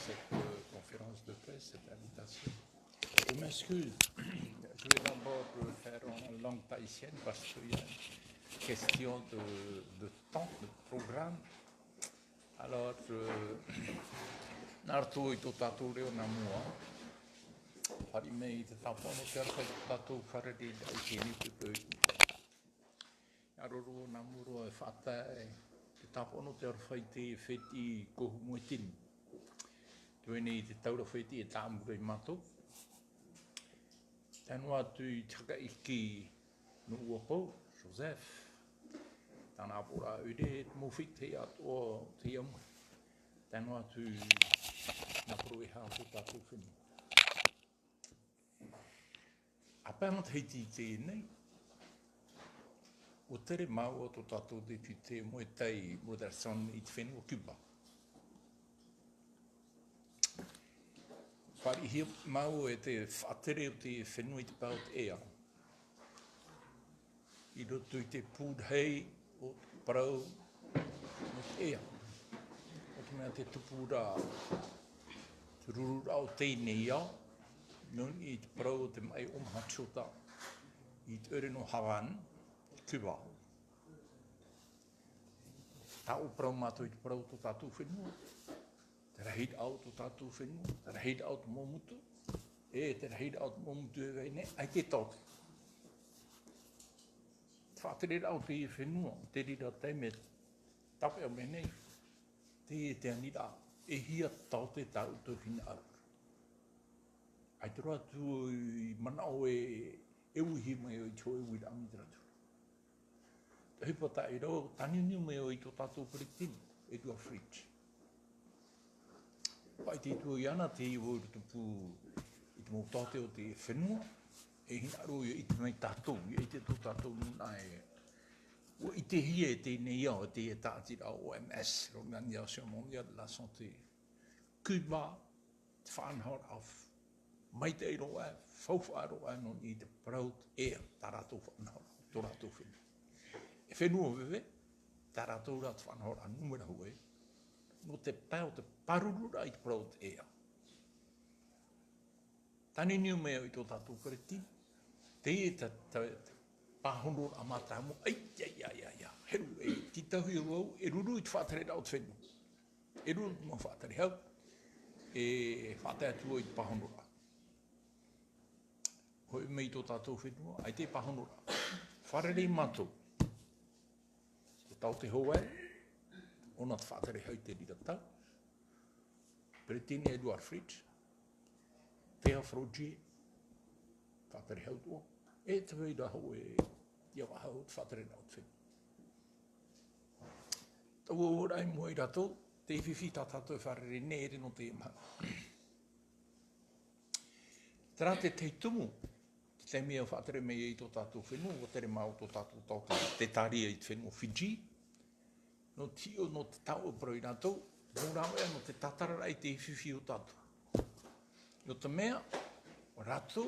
cette conférence de presse, cette invitation. Je m'excuse, je vais d'abord faire en langue tahitienne parce qu'il y a une question de temps, de programme. Alors, Nartu i tō tātou reo nā mua, whari me i te tāpono te arwhai tō tātou wharere i te nipu pui. Aroro nā muro e whātai te tāpono te arwhai te wheti kohu moe tini. Tuene i te taura wheti e tāmura i mato. Tēnua atu i taka iki no uapau, Joseph. Tāna apura ure te mowhiti atoa te iamui. Tēnua atu nā puru e hao te tātou whenu. Apēmat heiti te nei, o tere mau o tō tātou depute moe tei Roderson i te whenu o Cuba. Whari hia mau e te whatere o te whenu i te pao te ea. I roto i te pūrhei o te parau o te ea. O te mea te tupura te rurura o tēnei au, nuni i te parau o te mai o Mahachota i te ere no Hawan, Cuba. Tā o parau mātou i te parau tō tātou whenua, te rahid au tō tātou whenua, te rahid au tō momutu, te rahid au tō momutu e wei ne, ai te tōte. Te whātere au te whenua, te rira te me tape au me nei, te anira, e hia tōte tā uto hina au. Ai te roa tu i manao e uhi mai o i tō e wira amidra tu. Te hupata i rau, tani niu mai o i tō tātou paritini, e tua fridge. Pai te tua i ana te iwo i tupu i te mōtate o te whenua, e hina aro i te mai tātou, i te tō tātou nuna e. O i te hia e te nei au, te e tātira OMS, Organisation Mondiale de la Santé. Cuba, te whanhor af, mai te iro e, whauwhaaro e non i te proud ea, tā rātou whanhor, tō rātou whenua. E whenua wewe, tā rātou rātou whanhor a numera hue, no te pēo te parurura i te proud ea. Tani niu mea i tō tātou kareti, te e te pāhonor a mātāmu, heru e titahui au, e ruru i te whātere rau te whenua. E ruru i mā whātere hau, e whātere atua i te pāhonora. Hoi mei tō tātou whenua, ai te pāhonora. Wharere i mātou. Te tau te hoa e, ona te whātere hau te rira tau. Pretini Edward Fridge. Te hawhroji, whātere hau tua. E te weira hau e ia wahau te whātere rau te whenua. Tau ora i mua i rato, te whiwhi tā tātou wharere nere no te maha. Tērā te teitumu, te mea whātere mea i tō tātou whenua, o tere mau tō tātou tauta, te tāria i te whenua Fiji, no tio no te tau o parau i rato, no rawe no te tatarara i te whiwhi o tātou. No te mea, o rato,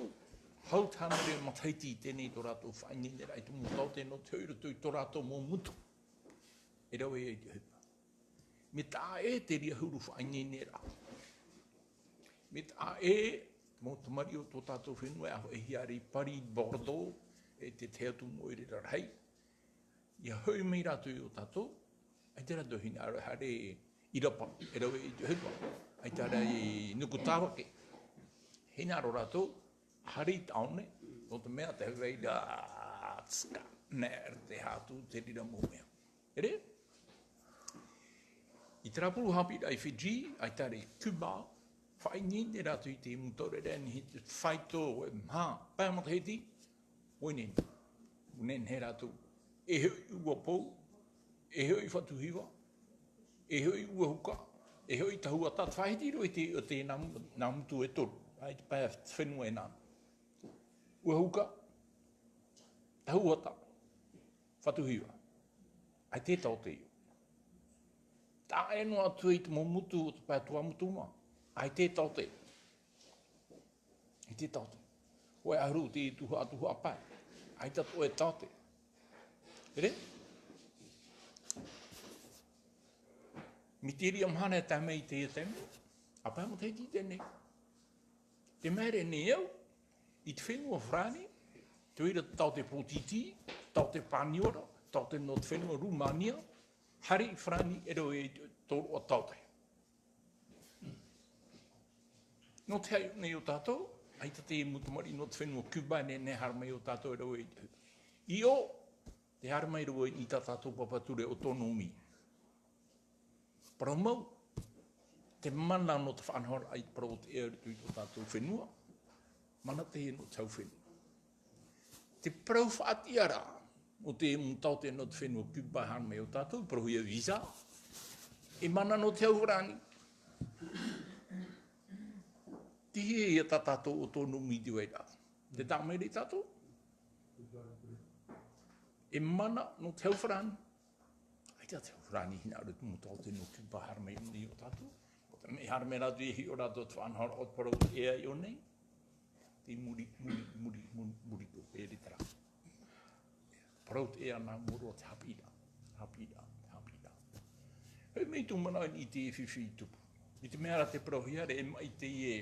hau tānare o mataiti i tēnei tō rato whainenera i te mūtau tēnō te oirotu i tō rato mō mutu. E rau e te hupa. Me tā e te ria huru whainenera. Me tā e, mō te mari o tō tātou whenua, e hiari pari Bordeaux, e te teatu mo i rira rei. Ia hui mei ratu i o tātou, ai te rato hina ara hare i rapa, e rau e te hupa. Ai te ara i nukutawake. Hina aro rato, hari taone, no te mea te reira tska, ner te hatu, te rira mō mea. Ere? I te rapuru hapi ai Fiji, ai tare Cuba, whai nini ratu i te mutore ren, hi te whaito e mha, pēmata heti, oinen, unen he ratu, e hoi ua pou, e hoi whatuhiwa, e hoi ua huka, e hoi tahua tā, whahiti roi o te namutu e toru, ai te pēr whenua e nāna. Ua huka, tahua tā, whatuhiwa, ai te tau te iu. Tā e no atu i te momutu o te pētua mutuma. Ai te tau te. Ai te tau te. Hoi aru te tuha pai. Ai tatu e tau te. Ere? Mitiri am hana tā mei te teme. Apa mo te ti tēnei. Te mere ne au, I te whenua whrani, te wira tau te potiti, tau te paniora, tau te no te whenua Rumania, hari whrani ero e tōru o tau te. No te ai nei o tātou, ai te mutamari no te whenua Cuba ne haramai o tātou ero e te. I o, te haramai ero e i tā tātou papature autonomi. Paramau, te mana no te whanhora ai parau te ea tui o tātou whenua, mana te no tau whenua. Te parau whaatiara o te mutau te no te whenua Cuba haramai o tātou, parau ia visa, e mana no te aurani. Te hea ia tā tātou autonomi te weira. Te tāmere tātou? E mana no te aurani. Ai tā te aurani hina aru tu mutau te no Cuba haramai o tātou. Me haramai ratu e hi o rātou te whanhora o te parau ea I o nei. Te muri to e ritara. Parau te ea nā moro te hapira. Hei mei tō mana I te e whiwhi tupu. I te mea te parau hiare e mai te e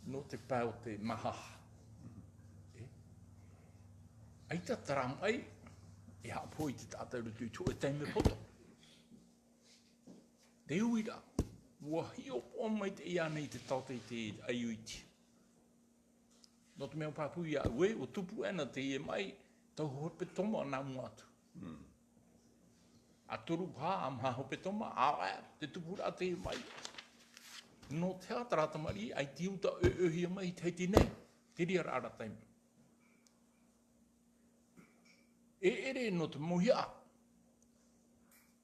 no te pau te mahaha. Ai ta taram ai e hapoi te tātou rutu tō e teime poto. Te uira, ua hio po mai te ia nei te taute te aiuiti. No te mea pāpui a ue, o tupu ana te e mai, tau hope toma nā muatu. A toru pā, a maha hope toma, a te tupu rā te e mai. No te atarata mari, ai te uta hia mai te heiti nei, te ria rāra taimi. E ere no te mohia,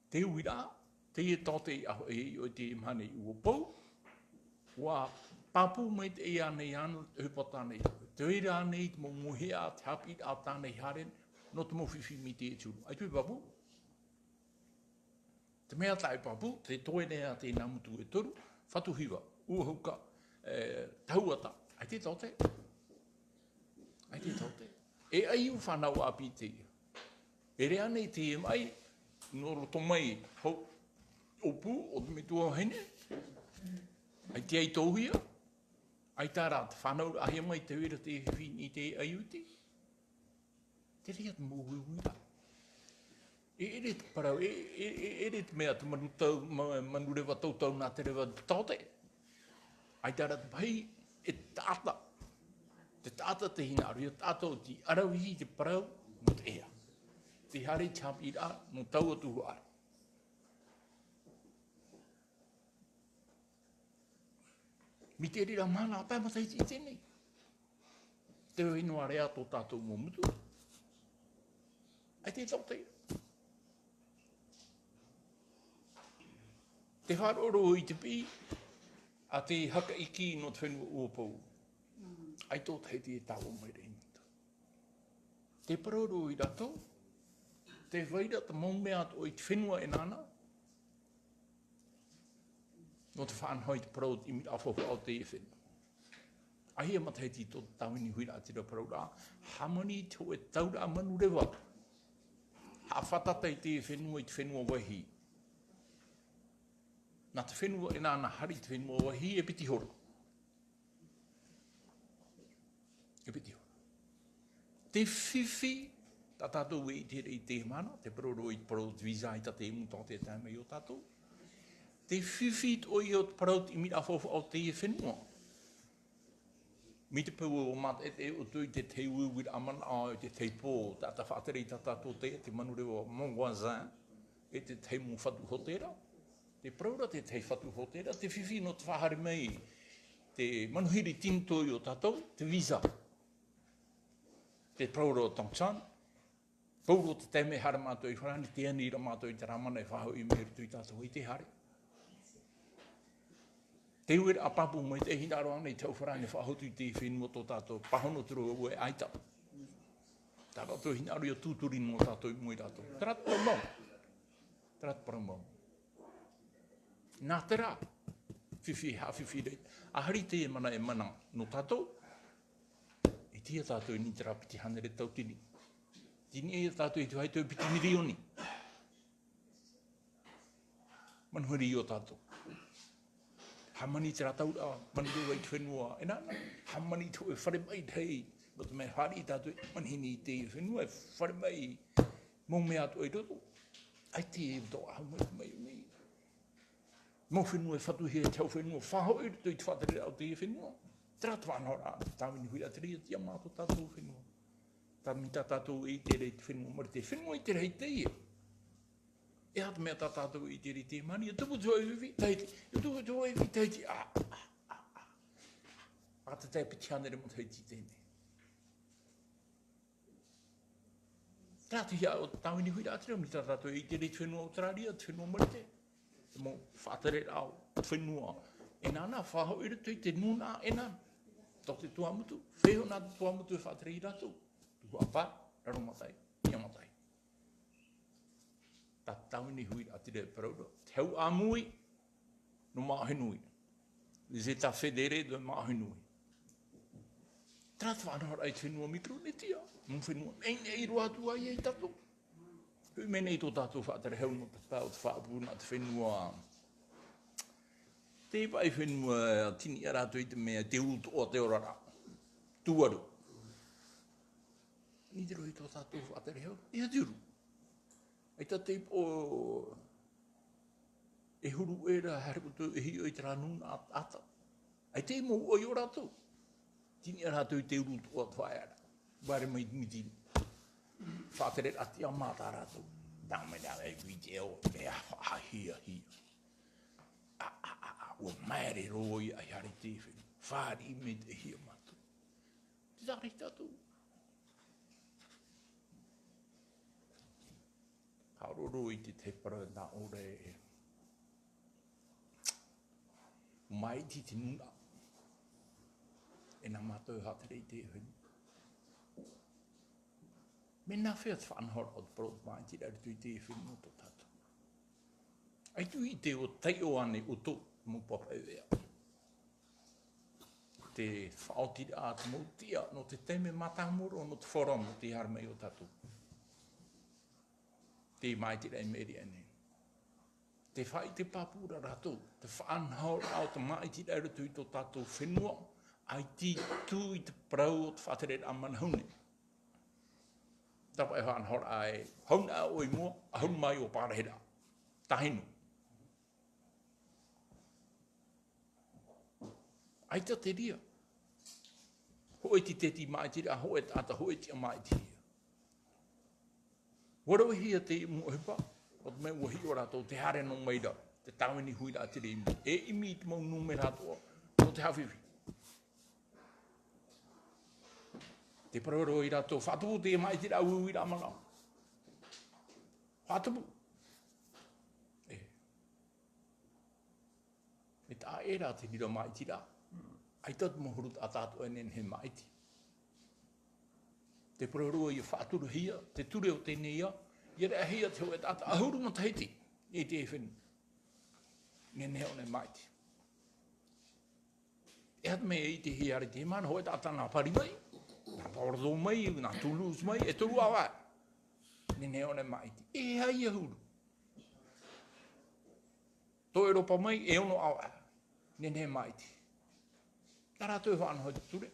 te uira, te e tote aho e o te imhane I uopau, wa papu mai te ea nei anu hupata nei. Te ira nei te mohea te hapi a tānei haren, no te mowhiwhi mi te e tūru. Ai tui papu? Te mea tai papu, te toe nea te namutu e toru, whatuhiwa, uahuka, tauata. Ai te tote. E ai u whanau api te ia. E rea nei te e mai, no roto mai, hau, opu, o te metua hene, ai te ai tauhia, ai tā rā, te whanau ahia mai te wera te whini te aiuti, te rea te mōhuihuira. E ere te parau, ere te mea te manurewa tautau nā te rewa taute. Ai tā rā te pai, e tāta. Te tāta te hinaru, e tātou ti arauhi te parau, mo te ea. Te hare chapi rā, mo tau atu ara. Mi te rira mana apai matai I tēnei. Te whenua rea tō tātou mō mutu. Ai te tau te. Te haroro I te pi, a te haka iki no te whenua uopau. Ai tō te heti e tāo mai rei mutu. Te paroro I rato, te waira te mōmea o I te whenua e nana, no te whanhoi te parau I mi awhawha o te e whenua. Ahia mataiti tō tawini huira a tira parau rā, hamani tō e taura manu rewa. Ha whatatai te e whenua I te whenua wahi. Nā te whenua e nāna hari te whenua wahi e piti horo. Te whiwhi, tā tātou e I te rei te mana, te paroro I te parau te visa I tate e muta o te tāmei o tātou. Te whiwhi o I o te parau I mi awhawha o te e whenua. Mi te pau o mat e o tui te te uiwira amana o te te pō, tata whaatere I tātou te manurewa Mongwazan, e te te mu whatu hotera. Te praura te te whatu hotera, te whiwhi no te whahari mei, te manuhiri tintoi o tātou, te visa. Te praura o Tongchan, praura o te teime hara mātou I wharani, te anira mātou I te ramana e whahau I meru tui tātou I te hare. Te uera a papu mai te hinaro ana I te wharani whahotu I te whenua tō tātou, pahono turu o e aita. Tā rātou hinaro I o tūturi no tātou I mui rātou. Tarat paramau. Nā te rā, whiwhi rei. A hari te e mana no tātou, I tia tātou I ni te rā piti hanere tautini. Tini e tātou I tu hai tau piti mirioni. Manuhiri I o tātou. Hamani te ratau a mandu wai te whenua. E nana, hamani te whare mai tei. Mo te mea hari tātou manhini te whenua e whare mai. Mō mea atu e roto. Ai te e to a mai mai mai. Mō whenua e whatu hea tau whenua. Whaho e roto i te whatere au te whenua. Te rata whanora a tāwini hui a te ria tia mātou tātou whenua. Tā mita tātou i te rei te whenua. Mara te whenua i te rei te ia. E hata mea tā tātou i te rei te mani. E tupu tua e vi taiti. E tupu tua e vi taiti. A te tai pitianere mo taiti tēne. Tātu hia o tāwini hui a te reo. Mita tātou i te rei te whenua o Australia. Te whenua mara te. Te mō whātere rao. Te whenua. E nāna whāho i rato i te nuna e nāna. Tō te tuamutu. Wheho nā te tuamutu e whātere i rato. Tuhu apā. Raro matai. Ia matai. Tā tāwini hui a te reo paraura. Te hau a mui. No māhenui. Les états fédérés de māhenui. Trat whanahara ai te whenua mikronetia. Mō whenua. Ei roa atu ai ei tato. Hui mene i tō tātou whātere heu no te pāo te whaapuna te whenua. Te pai whenua tini a rātou i te mea te uto o te orara. Tuaru. Ni te roi tō tātou whātere heu. Ia tiuru. Ai ta te po e huru e ra harukutu e hi o i te ranuna ata. Ai te mo o i o rātou. Tini a rātou i te urutu o te whaiara. Ware mai mitini. Whātere ati a mātā rātou. Tāmena e wite o e a hia. Ua maere roi ai hare te whenu. Whāri me te hia matu. Te tari tātou. Hauroro i te para nā ore e. Mai ti te nuna. E nā mātou hatere i te whenu. Me nā whea te whanhora o te parot mai ti rātu i te whenu o tō tātou. Ai tu i te o teio ane o tō mō papa e wea. Te whaotira a te mautia no te teme matamuro no te whoramo te harmei o tātou. Te maitira e meri ane. Te whai te papura rātou. Te whanhora au te maitira e ratu i tō tātou whenua. Ai ti tū i te prau o te whatere a manhaune. Tapa e whanhora ai hauna o i mua, a haun mai o pārahera. Tahinu. Ai ta te ria. Hoi ti te ti maitira, hoi tata, hoi ti a maitira. Waro hia te imu hepa, o te mea wahi o rātou, te hare no meira, te tāwini hui rā te reimu. E imi te mau nume rātou, o te hawhiwi. Te paroro i rātou, whātupu te maitira au i rā mana. Whātupu. Me tā e rā te rira maitira. Ai tatu mohurut a tātou enen he maiti. Te paroro i whāturu hia, te ture o tēnei ia, i rea hia te hoe tātou, ahuru mo teiti, i te e whenu. Nge neo ne maiti. E hata mea i te hiare te mana, hoe tātou nā pari mai, nā Bordeaux mai, nā Toulouse mai, e turu awa. Nge neo ne maiti. E hai ahuru. Tō Europa mai, e ono awa. Nge ne maiti. Tā rātou e whanau te ture.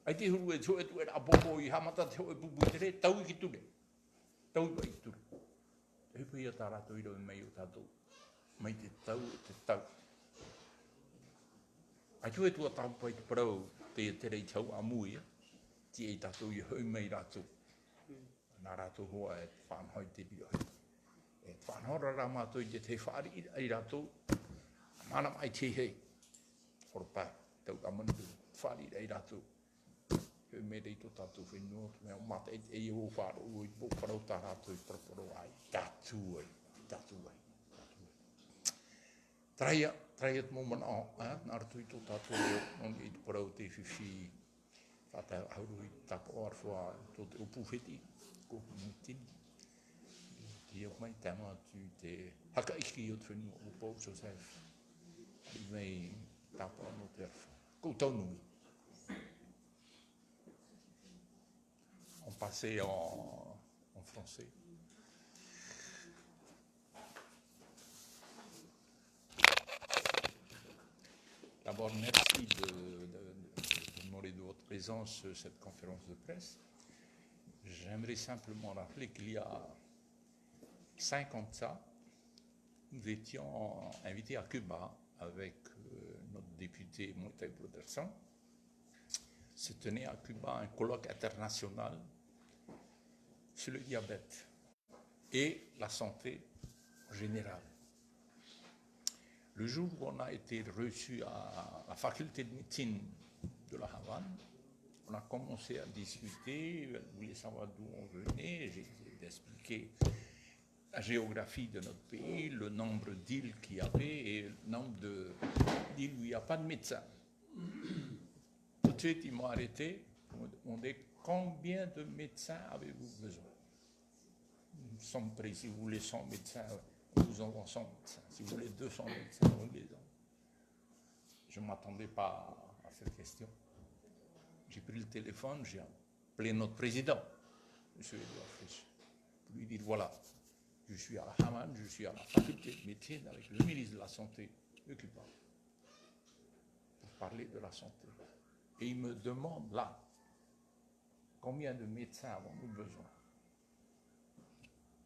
Ai te huru e tue tu e apopo i hamata te hoe pupu te re, tau i ki ture. Tau i pa i ture. Te hupu ia tā rātou i rau mai o tātou. Mai te tau e te tau. Ai tue tua tau pai te parau te te rei tau a mui, ti e tātou i hau mai rātou. Nā rātou hoa e whanau te rio. E whanau rā mātou i te whaari i rātou. Mana mai te hei. Horopa. Tau amanu whāri rei rātou. Heu me rei tō tātou whenua, mea o mata e o whāro ui, o wharau tā rātou i paraparo ai. Tātou ai. Traia te mō mana o, nā rātou i tō tātou nongi i te parau te whiwhi, whātai hauru i tāpa o arwha tō te upuwheti, ko mutini. Te au mai tama tu te haka iki o te whenua o Paul Joseph. I mei tāpa no te arwha. Ko taunui. On passait en français. d'abord, merci de demander de votre présence sur cette conférence de presse. J'aimerais simplement rappeler qu'il y a 5 ans de ça, nous étions invités à Cuba avec notre député Moïse Broderson. Se tenait à Cuba un colloque international sur le diabète et la santé en général. Le jour où on a été reçu à la faculté de médecine de la Havane, on a commencé à discuter, elle voulait savoir d'où on venait, j'ai essayé d'expliquer la géographie de notre pays, le nombre d'îles qu'il y avait et le nombre d'îles où il n'y a pas de médecin. Tout de suite, ils m'ont arrêté pour me demander combien de médecins avez-vous besoin. Nous sommes prêts, si vous voulez 100 médecins, nous avons 100 médecins. Si vous voulez 200 médecins, nous les avons. Je ne m'attendais pas à cette question. J'ai pris le téléphone, j'ai appelé notre président, M. Edouard Frisch, pour lui dire voilà, je suis à la Havane, je suis à la faculté de médecine avec le ministre de la Santé de Cuba pour parler de la santé. Et il me demande là, combien de médecins avons-nous besoin?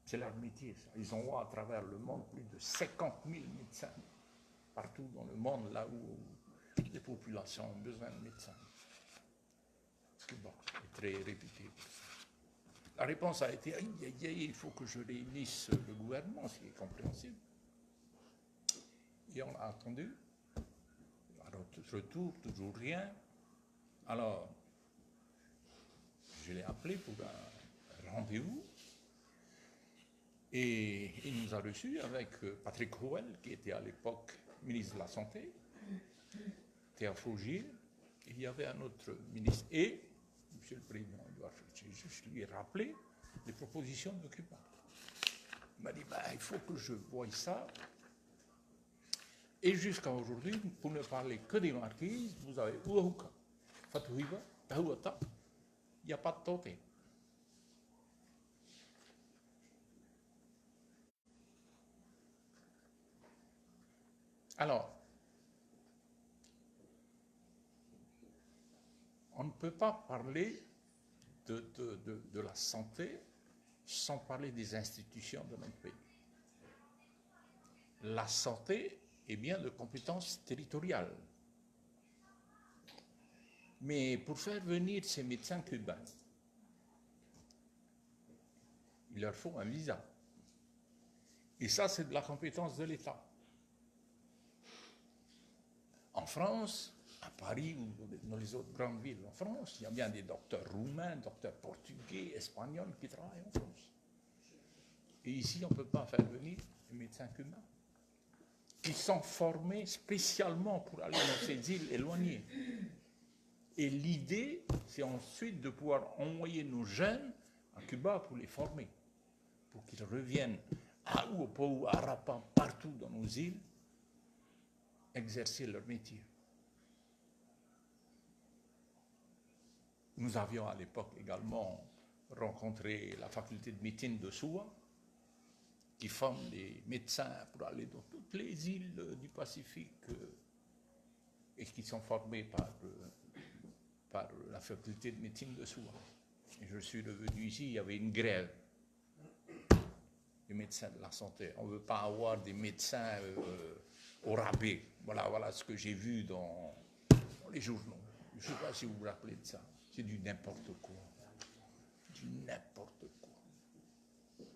C'est leur métier, ça. Ils ont à travers le monde plus de 50 000 médecins, partout dans le monde, là où les populations ont besoin de médecins. Cuba est très réputé pour ça. La réponse a été, il faut que je réunisse le gouvernement, ce qui est compréhensible. Et on a attendu. Alors, retour, toujours rien. Alors, je l'ai appelé pour un rendez-vous. Et il nous a reçus avec Patrick Rouel, qui était à l'époque ministre de la Santé, Théa Faugier, il y avait un autre ministre, et M. le Président Edouard Frisch. Je lui ai rappelé les propositions de Cuba. Il m'a dit, il faut que je voie ça. Et jusqu'à aujourd'hui, pour ne parler que des marquises, vous avez Uahuka, Fatuhiva, Tahuata, il n'y a pas de Toté. Alors, on ne peut pas parler de la santé sans parler des institutions de notre pays. La santé est bien de compétence territoriale. Mais pour faire venir ces médecins cubains, il leur faut un visa. Et ça, c'est de la compétence de l'État. En France, à Paris ou dans les autres grandes villes en France, il y a bien des docteurs roumains, docteurs portugais, espagnols qui travaillent en France. Et ici, on ne peut pas faire venir des médecins cubains qui sont formés spécialement pour aller dans ces îles éloignées. Et l'idée, c'est ensuite de pouvoir envoyer nos jeunes à Cuba pour les former, pour qu'ils reviennent à Uopo, à Rapa, partout dans nos îles, exercer leur métier. Nous avions à l'époque également rencontré la faculté de médecine de Soua, qui forme des médecins pour aller dans toutes les îles du Pacifique et qui sont formés par la faculté de médecine de Soua. Et je suis revenu ici, il y avait une grève des médecins de la santé. On ne veut pas avoir des médecins au rabais. Voilà ce que j'ai vu dans les journaux. Je ne sais pas si vous vous rappelez de ça. C'est du n'importe quoi. Du n'importe quoi.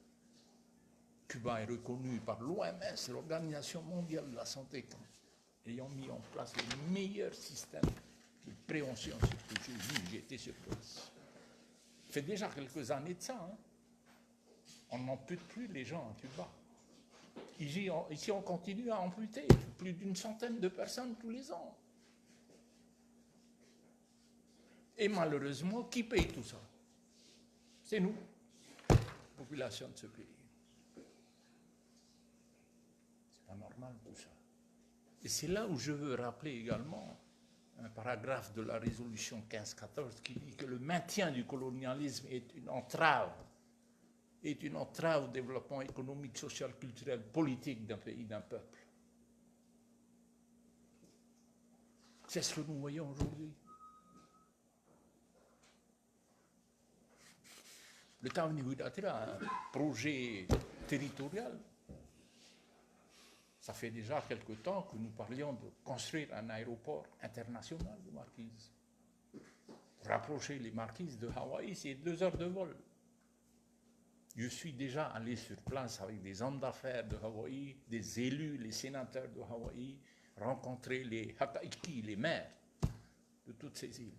Cuba est reconnu par l'OMS, l'Organisation mondiale de la santé, ayant mis en place le meilleur système de prévention sur ce que j'ai vu, j'ai été sur place. Ça fait déjà quelques années de ça. Hein. On n'ampute plus les gens à Cuba. Ici, on continue à amputer plus d'une centaine de personnes tous les ans. Et malheureusement, qui paye tout ça? C'est nous, population de ce pays. C'est pas normal tout ça. Et c'est là où je veux rappeler également un paragraphe de la résolution 1514 qui dit que le maintien du colonialisme est une entrave au développement économique, social, culturel, politique d'un pays, d'un peuple. C'est ce que nous voyons aujourd'hui. L'État unilatérale a un projet territorial. Ça fait déjà quelque temps que nous parlions de construire un aéroport international de Marquises. Rapprocher les Marquises de Hawaï, c'est 2 heures de vol. Je suis déjà allé sur place avec des hommes d'affaires de Hawaï, des élus, les sénateurs de Hawaï, rencontrer les hakaiki, les maires de toutes ces îles.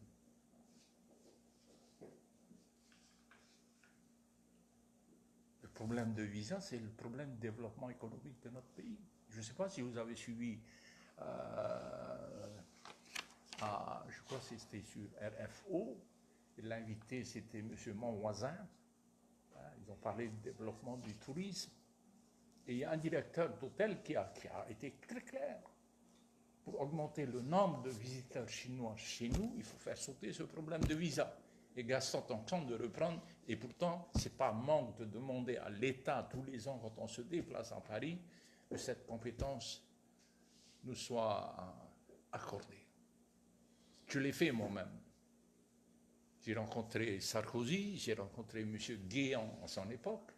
Le problème de visa, c'est le problème de développement économique de notre pays. Je ne sais pas si vous avez suivi, je crois que c'était sur RFO, l'invité c'était M. Monvoisin. Ils ont parlé du développement du tourisme. Et il y a un directeur d'hôtel qui a été très clair. Pour augmenter le nombre de visiteurs chinois chez nous, il faut faire sauter ce problème de visa. Et Gaston est en train de reprendre, et pourtant, ce n'est pas manque de demander à l'État tous les ans, quand on se déplace à Paris, que cette compétence nous soit accordée. Je l'ai fait moi-même. J'ai rencontré Sarkozy, j'ai rencontré M. Guéant à son époque.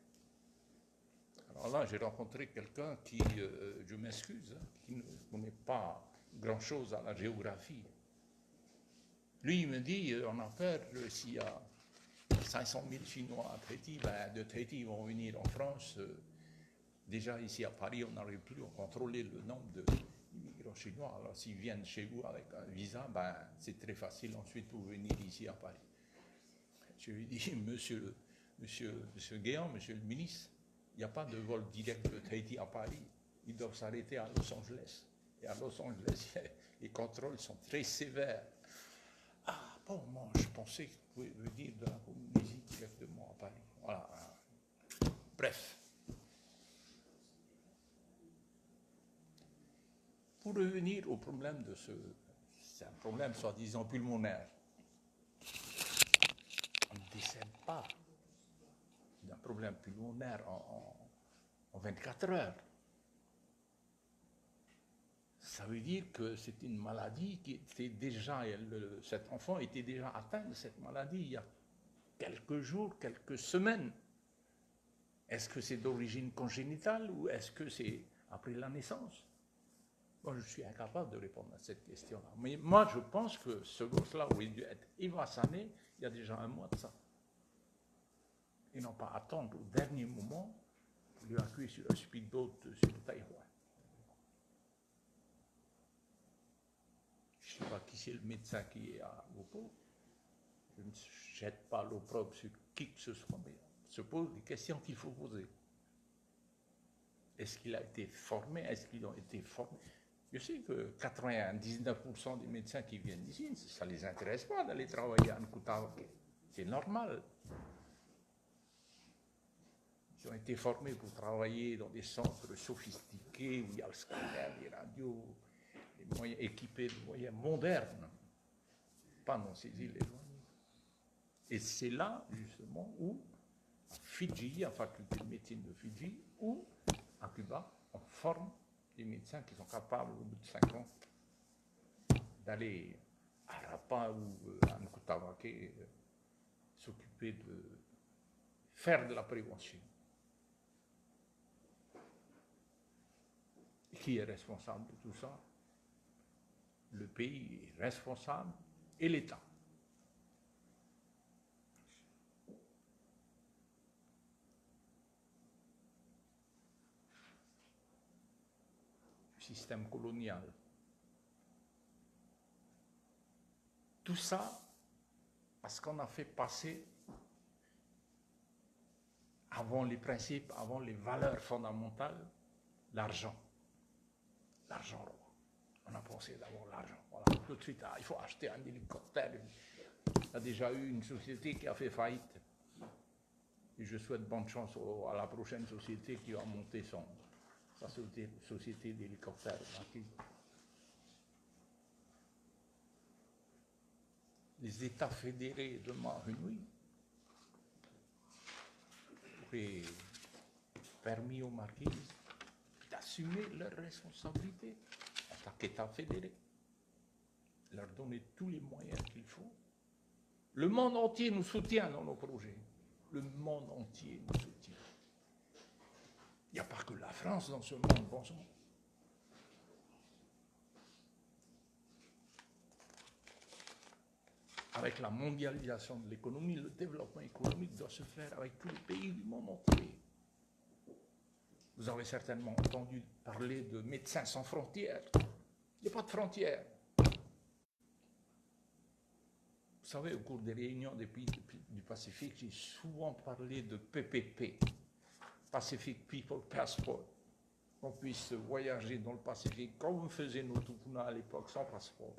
Alors là, j'ai rencontré quelqu'un qui, je m'excuse, qui ne connaît pas grand-chose à la géographie. Lui, il me dit, en affaires, s'il y a 500 000 Chinois à Tahiti, de Tahiti, ils vont venir en France. Déjà, ici à Paris, on n'arrive plus à contrôler le nombre d'immigrants chinois. Alors, s'ils viennent chez vous avec un visa, c'est très facile ensuite pour venir ici à Paris. Je lui dis, monsieur Guéant, monsieur le ministre, il n'y a pas de vol direct de Tahiti à Paris. Ils doivent s'arrêter à Los Angeles. Et à Los Angeles, les contrôles sont très sévères. Ah, bon, moi, je pensais que vous pouvez venir de la Polynésie directement à Paris. Voilà. Bref. Pour revenir au problème de c'est un problème soi-disant pulmonaire. On ne décède pas d'un problème pulmonaire en 24 heures. Ça veut dire que c'est une maladie qui était déjà, cet enfant était déjà atteint de cette maladie il y a quelques jours, quelques semaines. Est-ce que c'est d'origine congénitale ou est-ce que c'est après la naissance? Moi, je suis incapable de répondre à cette question-là. Mais moi, je pense que ce gosse-là aurait dû être évassané il y a déjà 1 mois de ça. Et non pas attendre au dernier moment pour lui accueillir sur un speedboat sur Taïwan. Je ne sais pas qui c'est le médecin qui est à l'oppo. Je ne jette pas l'opprobre sur qui que ce soit, mais on se pose des questions qu'il faut poser. Est-ce qu'il a été formé? Est-ce qu'ils ont été formés? Je sais que 99% des médecins qui viennent ici, ça ne les intéresse pas d'aller travailler à Nkutawake. C'est normal. Ils ont été formés pour travailler dans des centres sophistiqués où il y a le scanner, les radios, les moyens équipés de moyens modernes, pas dans ces îles éloignées. Et c'est là, justement, où, à Fidji, à la faculté de médecine de Fidji, ou à Cuba, on forme des médecins qui sont capables, au bout de 5 ans, d'aller à Rapa ou à Nkutawake s'occuper de faire de la prévention. Qui est responsable de tout ça? Le pays est responsable et l'État. Système colonial. Tout ça parce qu'on a fait passer avant les principes, avant les valeurs fondamentales, l'argent. L'argent roi. On a pensé d'abord l'argent. Voilà. Tout de suite, il faut acheter un hélicoptère. Il y a déjà eu une société qui a fait faillite. Et je souhaite bonne chance à la prochaine société qui va monter sa société d'hélicoptères. Les États fédérés de Maunui auraient permis aux Marquises d'assumer leurs responsabilités en tant qu'État fédéré. leur donner tous les moyens qu'il faut. Le monde entier nous soutient dans nos projets. Le monde entier nous soutient. Il n'y a pas que la France dans ce monde, bon sang. Avec la mondialisation de l'économie, le développement économique doit se faire avec tous les pays du monde entier. Vous avez certainement entendu parler de Médecins sans frontières. Il n'y a pas de frontières. Vous savez, au cours des réunions des pays du Pacifique, j'ai souvent parlé de PPP, Pacific People Passport, qu'on puisse voyager dans le Pacifique comme faisaient nos Tupuna à l'époque, sans passeport.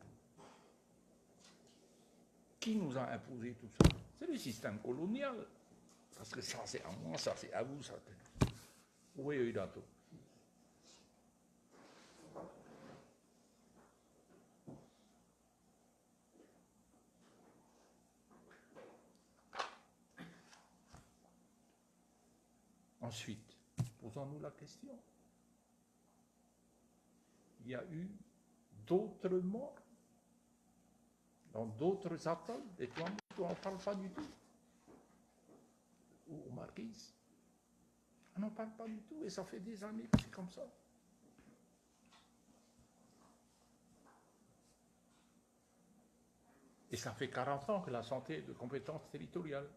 Qui nous a imposé tout ça? C'est le système colonial. Parce que ça, c'est à moi, ça, c'est à vous, ça. Oui, d'accord. Ensuite, posons-nous la question. Il y a eu d'autres morts dans d'autres atolls, et toi, on n'en parle pas du tout. Ou aux Marquises. On n'en parle pas du tout, et ça fait des années que c'est comme ça. Et ça fait 40 ans que la santé est de compétence territoriale.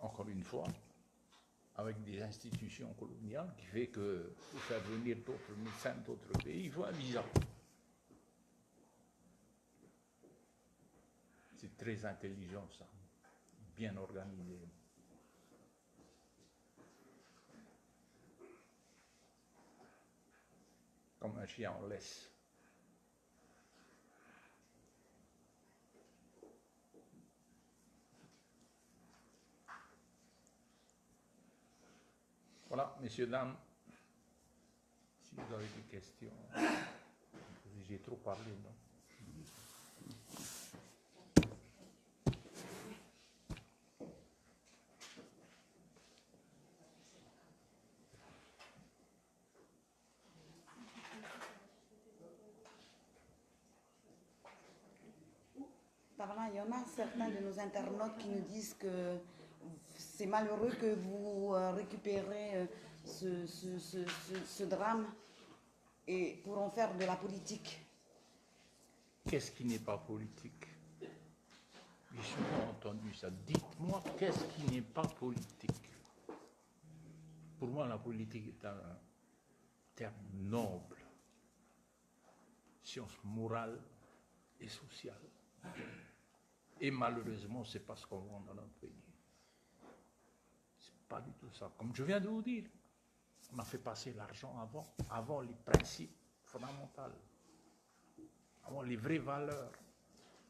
Encore une fois, avec des institutions coloniales qui fait que pour faire venir d'autres médecins d'autres pays, il faut un visa. C'est très intelligent ça, bien organisé. Comme un chien en laisse. Voilà, messieurs, dames, si vous avez des questions, j'ai trop parlé, non? Il y en a certains de nos internautes qui nous disent que c'est malheureux que vous récupérez ce drame et pour en faire de la politique. Qu'est-ce qui n'est pas politique? J'ai souvent entendu ça. Dites-moi, qu'est-ce qui n'est pas politique? Pour moi, la politique est un terme noble, science morale et sociale. Et malheureusement, c'est pas ce qu'on voit dans notre pays. C'est pas du tout ça. Comme je viens de vous dire, on a fait passer l'argent avant les principes fondamentaux, avant les vraies valeurs.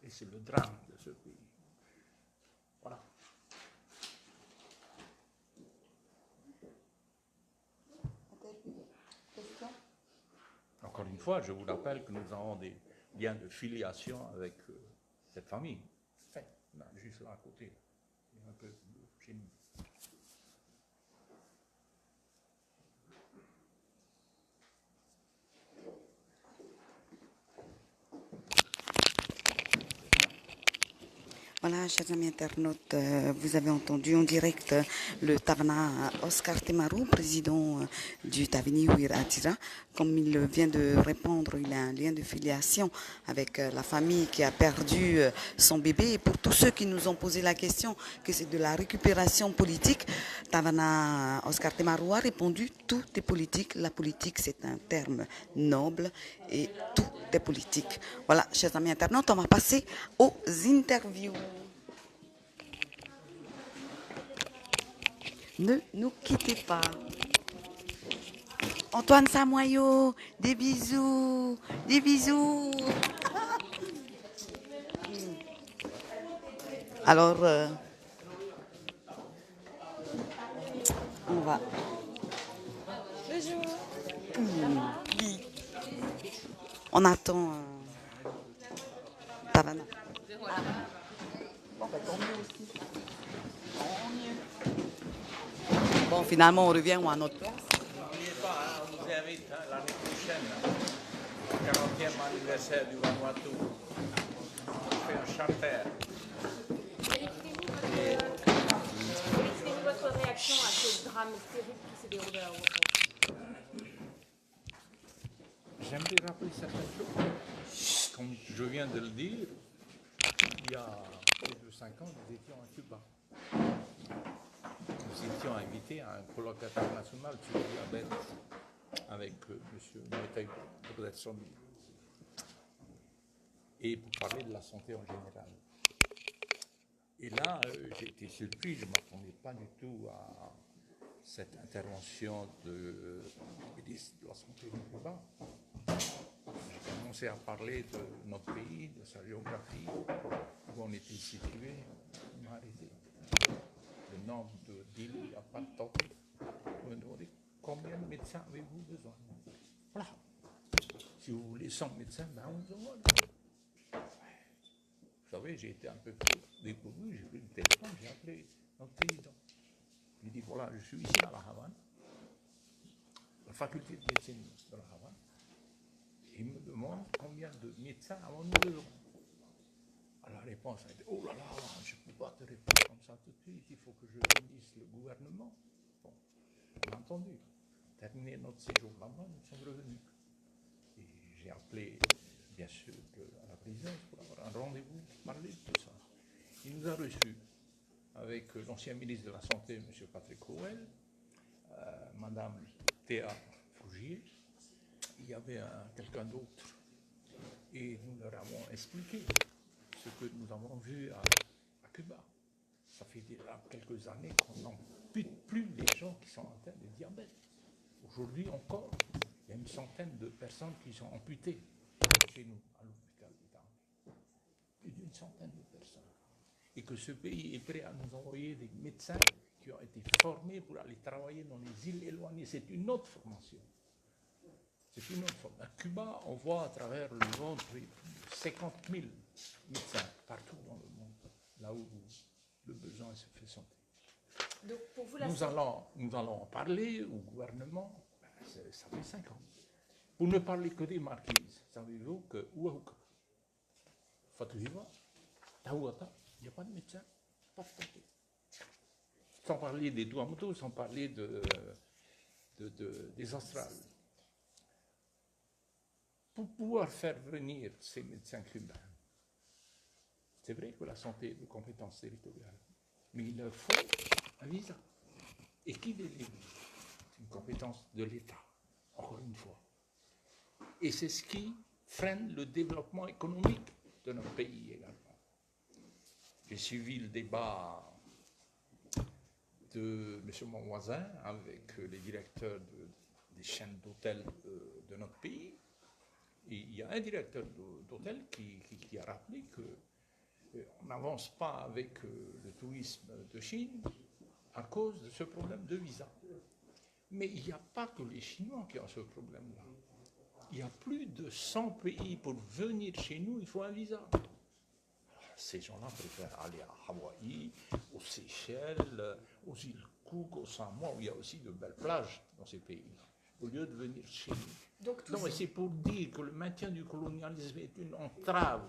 Et c'est le drame de ce pays. Voilà. Encore une fois, je vous rappelle que nous avons des liens de filiation avec cette famille. Enfin, là, juste là à côté, il y a un peu chez nous. Voilà, chers amis internautes, vous avez entendu en direct le Tavana Oscar Temaru, président du Tavini Huir Atira. Comme il vient de répondre, il a un lien de filiation avec la famille qui a perdu son bébé. Et pour tous ceux qui nous ont posé la question que c'est de la récupération politique, Tavana Oscar Temaru a répondu, tout est politique. La politique, c'est un terme noble et tout est politique. Voilà, chers amis internautes, on va passer aux interviews. Ne nous quittez pas. Antoine Samoyo, des bisous, des bisous. Alors, on va. Bonjour. Oui. On attend Tavana. Bon, bah, tant mieux aussi. Tant mieux. Bon, finalement, on revient à notre place. N'oubliez pas, on nous invite, la l'année prochaine, 40e anniversaire du Vanuatu. On fait un charter. Expliquez-nous votre réaction à ce drame terrible qui s'est déroulé à Europe. J'aimerais rappeler certaines choses. Comme je viens de le dire, il y a plus de 5 ans, nous étions à Cuba. Nous étions invités à un colloque international sur le diabète avec M. Moutay Brodesson et pour parler de la santé en général. Et là, j'ai été surpris, je ne m'attendais pas du tout à cette intervention de ministre de la Santé du Cuba. J'ai commencé à parler de notre pays, de sa géographie, où on était situé. Il m'a arrêté. Le nombre d'îles, il n'y a pas de temps. Il me demandait combien de médecins avez-vous besoin. Voilà. Si vous voulez 100 médecins, ben on vous envoie. Vous savez, j'ai été un peu dépourvu, j'ai pris le téléphone, j'ai appelé notre président. Je lui ai dit, voilà, je suis ici à La Havane, la faculté de médecine de La Havane. Il me demande combien de médecins avons-nous besoin. La réponse a été, oh là là, je ne peux pas te répondre comme ça tout de suite, il faut que je réunisse le gouvernement. Bon, on a entendu. Terminé notre séjour là-bas, nous sommes revenus. Et j'ai appelé, bien sûr, à la présidence pour avoir un rendez-vous pour parler de tout ça. Il nous a reçus avec l'ancien ministre de la Santé, M. Patrick Howell, Mme Théa Fougier, il y avait quelqu'un d'autre. Et nous leur avons expliqué ce que nous avons vu à Cuba. Ça fait déjà quelques années qu'on n'ampute plus les gens qui sont atteints de diabète. Aujourd'hui encore, il y a une centaine de personnes qui sont amputées chez nous, à l'hôpital d'État. Plus d'une centaine de personnes. Et que ce pays est prêt à nous envoyer des médecins qui ont été formés pour aller travailler dans les îles éloignées. C'est une autre formation. C'est une autre formation. À Cuba, on voit à travers le monde 50 000 médecins partout dans le monde, là où le besoin se fait sentir. Donc pour vous, nous allons en parler au gouvernement, ça fait 5 ans. Pour ne parler que des marquises, savez-vous que Ouahouka, Fatouhiva, Taouata, il n'y a pas de médecin, pas de santé. Sans parler des Tuamotu, sans parler des Australes. Pour pouvoir faire venir ces médecins cubains, c'est vrai que la santé est de compétence territoriale, mais il leur faut un visa. Et qui délivre? C'est une compétence de l'État, encore une fois. Et c'est ce qui freine le développement économique de notre pays également. J'ai suivi le débat de M. mon voisin avec les directeurs des chaînes d'hôtels de notre pays. Et il y a un directeur d'hôtel qui a rappelé qu'on n'avance pas avec le tourisme de Chine à cause de ce problème de visa. Mais il n'y a pas que les Chinois qui ont ce problème-là. Il y a plus de 100 pays pour venir chez nous, il faut un visa. Ces gens-là préfèrent aller à Hawaï, aux Seychelles, aux îles Cook, aux Samoa, où il y a aussi de belles plages dans ces pays-là, au lieu de venir chez nous. Donc, mais c'est pour dire que le maintien du colonialisme est une entrave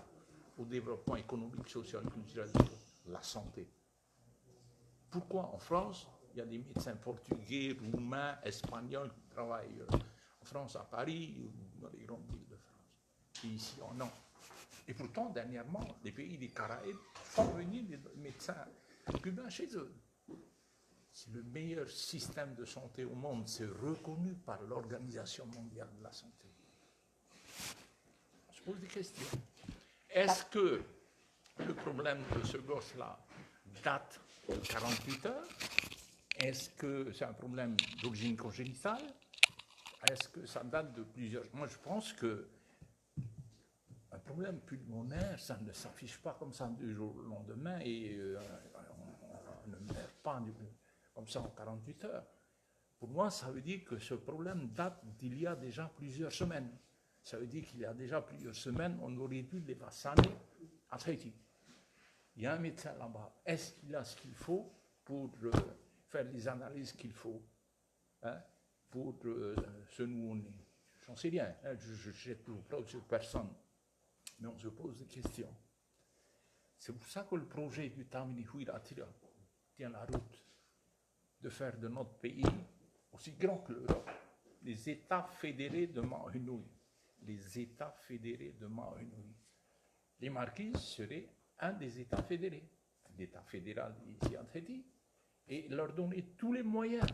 au développement économique, social, culturel de la santé. Pourquoi en France, il y a des médecins portugais, roumains, espagnols qui travaillent en France, à Paris, ou dans les grandes villes de France. Et ici, non. Et pourtant, dernièrement, les pays des Caraïbes font venir des médecins cubains chez eux. C'est le meilleur système de santé au monde, c'est reconnu par l'Organisation mondiale de la santé. On se pose des questions. Est-ce que le problème de ce gosse-là date de 48 heures? Est-ce que c'est un problème d'origine congénitale? Est-ce que ça date de plusieurs... Moi, je pense que un problème pulmonaire, ça ne s'affiche pas comme ça du jour au lendemain et on ne meurt pas comme ça en 48 heures. Pour moi, ça veut dire que ce problème date d'il y a déjà plusieurs semaines. Ça veut dire qu'il y a déjà plusieurs semaines, on aurait dû les vacciner à Tahiti. Il y a un médecin là-bas. Est-ce qu'il a ce qu'il faut pour faire les analyses qu'il faut, hein, pour se nouer? j'en sais rien, hein, je jette l'opprobre sur personne, mais on se pose des questions. C'est pour ça que le projet du Tamini Huiratira tient la route, de faire de notre pays aussi grand que l'Europe, les États fédérés de Mahanoï. Les États fédérés de Mahanoï. Les Marquises seraient un des États fédérés, l'État fédéral ici en Tahiti, et leur donner tous les moyens.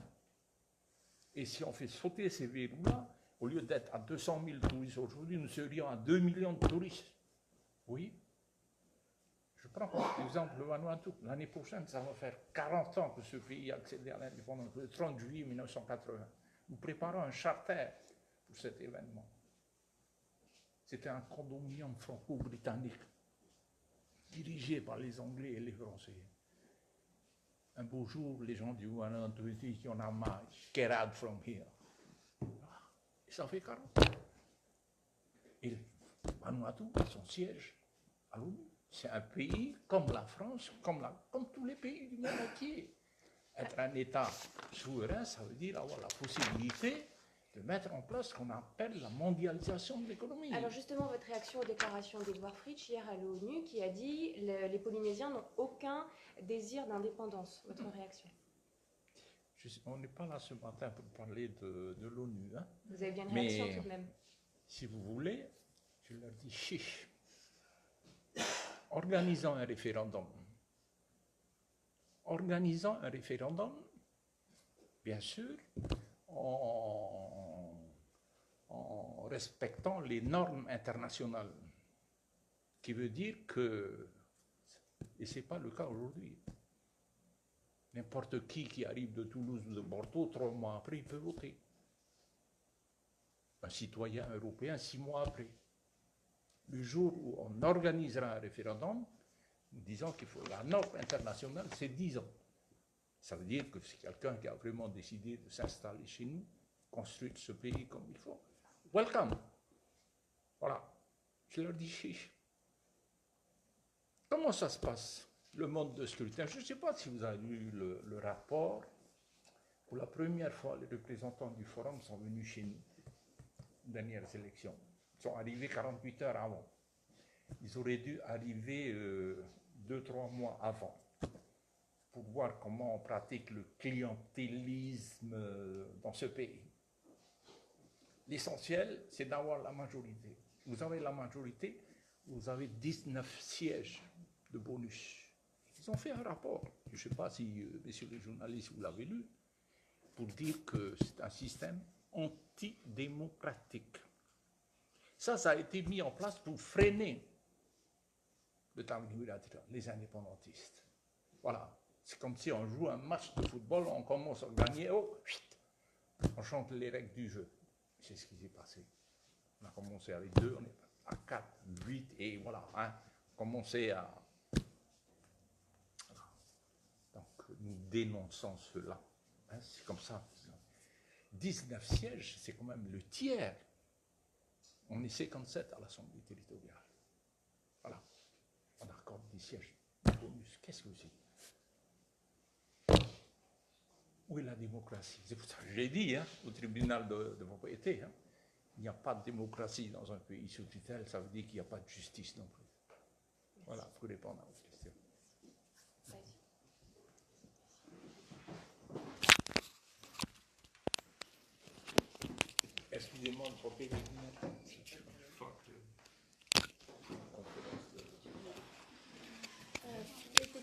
Et si on fait sauter ces verrous-là, au lieu d'être à 200 000 touristes aujourd'hui, nous serions à 2 millions de touristes. Oui. Je prends comme exemple le Vanuatu. L'année prochaine, ça va faire 40 ans que ce pays a accédé à l'indépendance, le 30 juillet 1980. Nous préparons un charter pour cet événement. C'était un condominium franco-britannique, dirigé par les Anglais et les Français. Un beau jour, les gens du Vanuatu disent qu'on a marre, get out from here. Et ça fait 40 ans. Et le Vanuatu a son siège à l'ONU. C'est un pays comme la France, comme tous les pays du monde entier. Être un État souverain, ça veut dire avoir la possibilité de mettre en place ce qu'on appelle la mondialisation de l'économie. Alors justement, votre réaction aux déclarations d'Edouard Fritsch hier à l'ONU qui a dit les Polynésiens n'ont aucun désir d'indépendance. Votre réaction? On n'est pas là ce matin pour parler de l'ONU. Hein. Vous avez bien une réaction Mais, tout de même. Si vous voulez, je leur dis chiche. Organisons un référendum. Organisons un référendum, bien sûr, en respectant les normes internationales. Qui veut dire que, et ce n'est pas le cas aujourd'hui, n'importe qui arrive de Toulouse ou de Bordeaux, 3 mois après, il peut voter. Un citoyen européen, 6 mois après. Le jour où on organisera un référendum, nous disons qu'il faut la norme internationale, c'est 10 ans. Ça veut dire que c'est quelqu'un qui a vraiment décidé de s'installer chez nous, construire ce pays comme il faut. Welcome. Voilà. Je leur dis chiche. Comment ça se passe, le mode de scrutin? Je ne sais pas si vous avez lu le rapport. Pour la première fois, les représentants du forum sont venus chez nous, aux dernières élections. Ils sont arrivés 48 heures avant. Ils auraient dû arriver 2-3 mois avant pour voir comment on pratique le clientélisme dans ce pays. L'essentiel, c'est d'avoir la majorité. Vous avez la majorité, vous avez 19 sièges de bonus. Ils ont fait un rapport, je ne sais pas si, messieurs les journalistes, vous l'avez lu, pour dire que c'est un système antidémocratique. Ça a été mis en place pour freiner le Tamini Huiratira, les indépendantistes. Voilà. C'est comme si on joue un match de football, on commence à gagner, oh, on chante les règles du jeu. C'est ce qui s'est passé. On a commencé avec 2, on est à 4, 8, et voilà. Hein, on a commencé à... Donc, nous dénonçons cela. Hein, c'est comme ça. 19 sièges, c'est quand même le tiers. On est 57 à l'Assemblée territoriale. Voilà. On accorde des sièges de bonus. Qu'est-ce que c'est? Où est la démocratie? C'est pour ça que j'ai dit, hein, au tribunal de propriété, hein, il n'y a pas de démocratie dans un pays sous tutelle, ça veut dire qu'il n'y a pas de justice non plus. Merci. Voilà, pour répondre à votre question. Excusez-moi de porter les lunettes.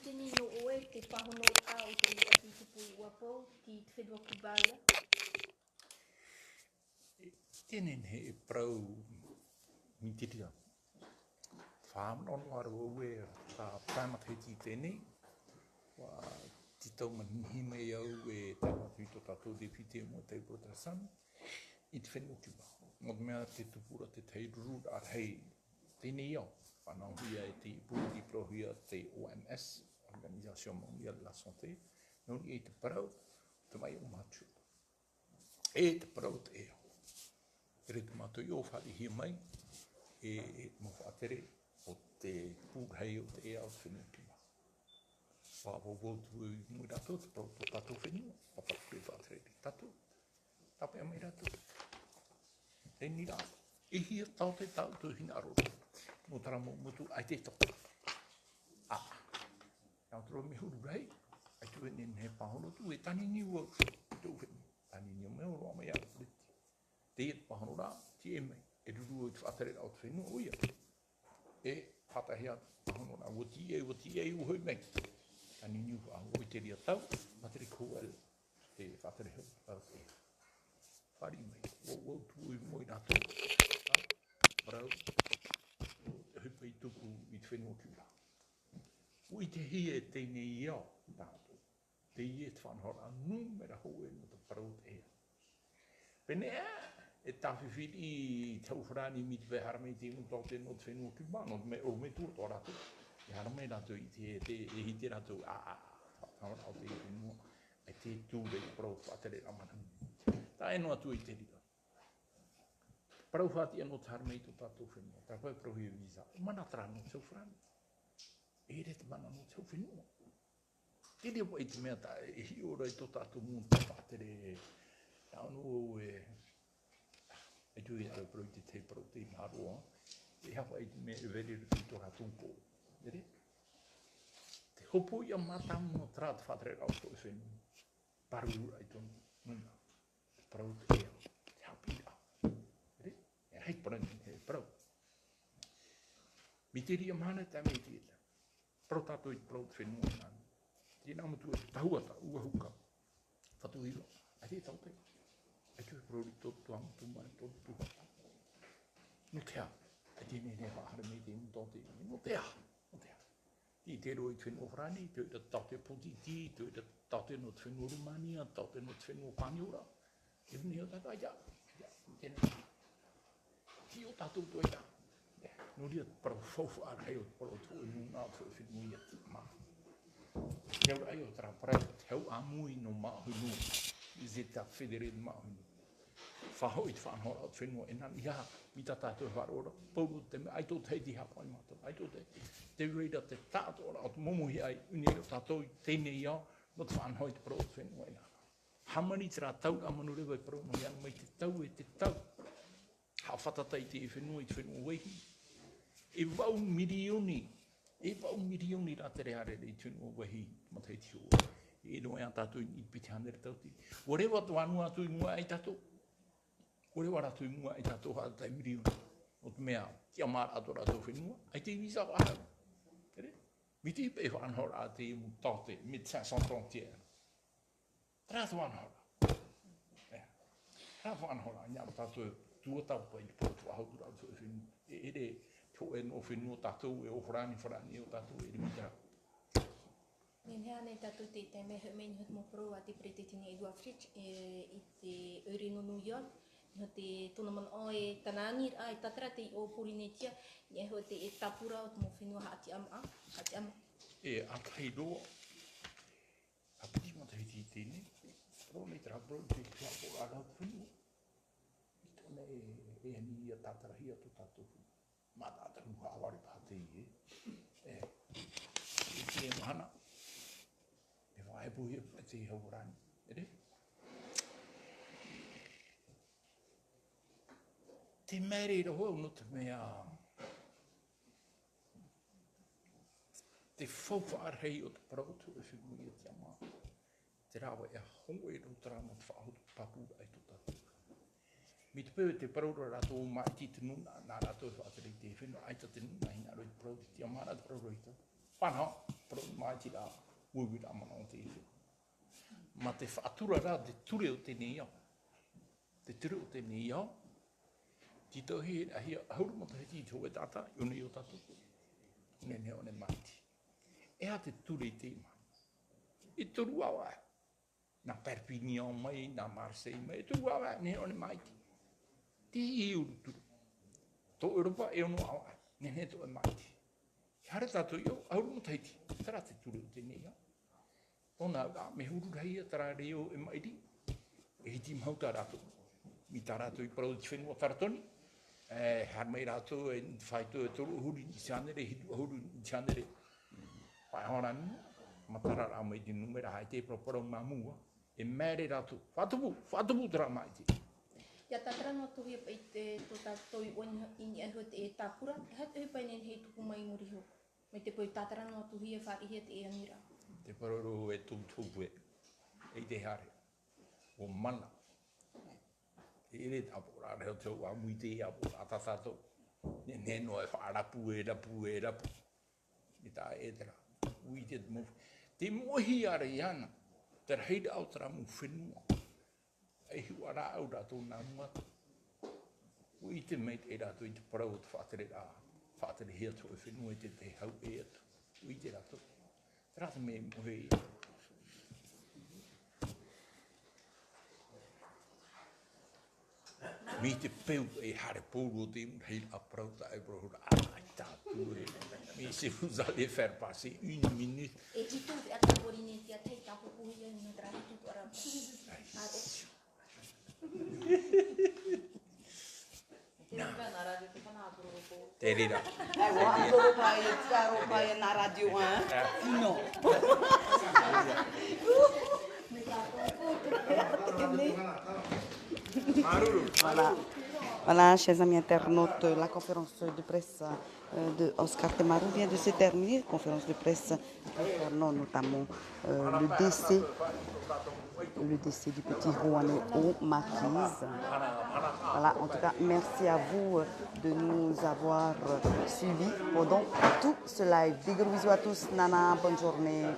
Teni no oe te pahono a o te ati tupu wapo ki te whenua kubaia. Tēnei he prau mitiria. Whāmana ono ara ue tā tāmateti tēnei. Wa titau manihime au e tāmatu i tō tātou depute mo te protasan. I te whenua kuba. Mo te mea te tupura te teiruru ar hei tēnei au. Whanauhia e te ipuri prohia te OMS, Organisation Mondiale de la Santé, noni e te parau, te mai o matu. E te parau te eo. Ere te matu i o whali hi mai, e mo whaatere o te pūrhei o te ea o te whenua kima. Whāwo wōtu i mui rato, te parau tō tātou whenua, whapakure whaatere te tātou. Tape a mai rato. Tēnī rā, ihi tau te tau tu hina roro. Mō tara mō mutu ai te toka. Nā toro me huru rei, ai tu e he pahono tu e tani niu au. Tu whenu, tani niu me o roa mai au preti. Te e pahono rā, ti e mei, e ruru o i whatere rao tu whenu oia. E whatahia pahono rā, o ti e uhoi mei. Tani niu au o i te ria tau, matere kou ele, te whatere heu, au te whari mei, o tu i moi rā tō. Parau, o hupa i tuku i te whenu o ki rā. O i te hie tēnei iau, tātou. Te hie te whanhora, numera hoe no te parau te hea. Pene e tawhiwhiri i tau wharani mi te wehara mei te unutau te no te whenua ki wano, o me tū tō rātou. I hara mei rātou i te hite rātou, whanhora o te whenua, ai te tūre i parau whatere ramana. Tā e noa tu i te rira. Parau whati anō te hara mei tō tātou whenua, tā koe parau hi visa, manatara no tau wharani. E re te mana no tau whenua. Te reo pai te mea ta e hi ora i tō tātou mūn te whātere anu e tu i au parau te parau te maroa. E hapa i te mea e veri rupi tō rātou kō. Ere? Te hopo i a mātamu no tra te whātere rao tō e whenua. Paru ai tōnu. Nuna. Parau te ea. Te hapi rā. Ere? E hei parau he parau. Mi te ria mana te mei te ea. Parau tātou i parau te whenua nāni. Tēnā mutu e tahuata, ua huka. Whatu hiro, ai te tau te. Ai tu e parau i tō tuanga tū mai, tō tūhata. No te a, ai tēnei ne whahara mei te mutu te imi. No te a, no te a. Ti te roi te whenua whrani, te oi tau te potiti, te oi tau te no te whenua Rumania, tau te no te whenua Paniora. E huni o tātou, ai tā, tēnei. Ti o tātou tu ai tā. No ria parau whauwha a rei o parau tō e nuna o tō e whenui a te maa. Teo rei o tara parau teo amui no mahu nu. I ze ta whedere de mahu nu. Whahoi te whanhora o te whenua e nani ia. Mi ta tātou wharora. Pauru te me aito te heiti hapa i mata. Aito te. Te reira te tātou o te momohi ai. Uni o tātou tēnei iau. No te whanhoi te parau o te whenua e nana. Hamani te rā tau amanu rewa i parau no iana mai te tau e te tau. Ha whatatai te e whenua i te whenua wehi. E wau mirioni rā tere harere i tūnu o wahi matai te hoa. E noe a tātou i piti hanere tauti. O rewa tu anua atu i mua ai tātou. O rewa rātou i mua ai tātou hātai mirioni. O te mea, kia māra ato rātou whenua, ai te visa o ahau. Tere? Mi te ipe whanhora a te imu tāte, mi te 530. Rātou whanhora. Rātou whanhora, nā tātou tuatau pai i pōtu ahau rātou e whenua. E ere, tō e no whenua tātou e o wharani o tātou e rimita. Nen hea nei tātou te me mei hut mo pro a te prete tini e Guafrich i te uri no New York. No te tonaman o e tanangir a e tatara te o Purinetia. Ni e ho te e tapura o te mo whenua haati ama. E atai roa. A piti mata hiti tēnei. Pro nei tera pro te kia po a rau whenua. I tōne e ani a tātarahia tō tātou whenua. Mā tātaru hāwari pātei e. E te mahana. E whaepuhi e te haurani. Ere? Te mere roho no te mea. Te whauwhaarhei o te parautu e whimui e te ama. Te rawa e hongo e rautara no te whaahutu papura ai tō tātou. Mi te pēwe te paraura rātou o mai ti te nuna, nā rātou e whaatere te whenua, aita te nuna, hina roi te paraura, ti amara te paraura i tau. Whanau, paraura mai ti rā, uiwi rā mana o te iwi. Ma te whaatura rā, te ture o tēnei iau. Te ture o tēnei iau, ti tau he, ahia, hauru mata he ti te hoe tātai, unei o tātou. Unei neo ne maiti. Ea te ture i te ima. I turu awa. Nā Perpignan mai, nā Marseille mai, i turu awa, neo ne maiti. Te i uruturu. Tō Europa e ono awa, nene tō e maiti. Hare tātou iau, auru mo taiti, tara te turu o tēnei iau. Tōna me huru rei tara reo e maiti, e hiti mahauta rātou. Mi tā rātou i parau te whenua taratoni, har mai rātou e whaito e toru huri ni tianere, hitu huri ni tianere. Whai hora nuna, matara rā mai te numera hai te parau mamua, e mere rātou, whatupu tara mai te. Ia tatara no tuhi pa i te toi oin ini e hut e tāpura, hat e pa inen hei tuku mai muri hoku. Me te poi tatara no tuhi e wharihi te e angira. Te paroro e tūtupu e te hare. O mana. E ere tāpura reo te o amui te apura tatato. Ne no e whaarapu e rapu. I tā e tera. Ui te mohi. Te mohi are i ana. Te reida au tera mu whenua. E hiu ara au rato nā muata. Ui te meit e rato i te parau te whaatere hea to e whenua i te hau e atu. Ui te rato. Te rato me mohi i. Mi te peu e hare pōru te hei a prauta e brohura. Ai tātu e. Mi se usa le faire passer 1 minute. E titu te ata porine te atei tapu puhi e no trahi tutu arama. Te rira. Na radio, non. Voilà, chers amis internautes, la conférence de presse de Oscar Temaru vient de se terminer. Conférence de presse concernant notamment le décès du petit Rouanais au Maquise. Voilà, en tout cas, merci à vous de nous avoir suivis pendant tout ce live. Des gros bisous à tous, Nana, bonne journée.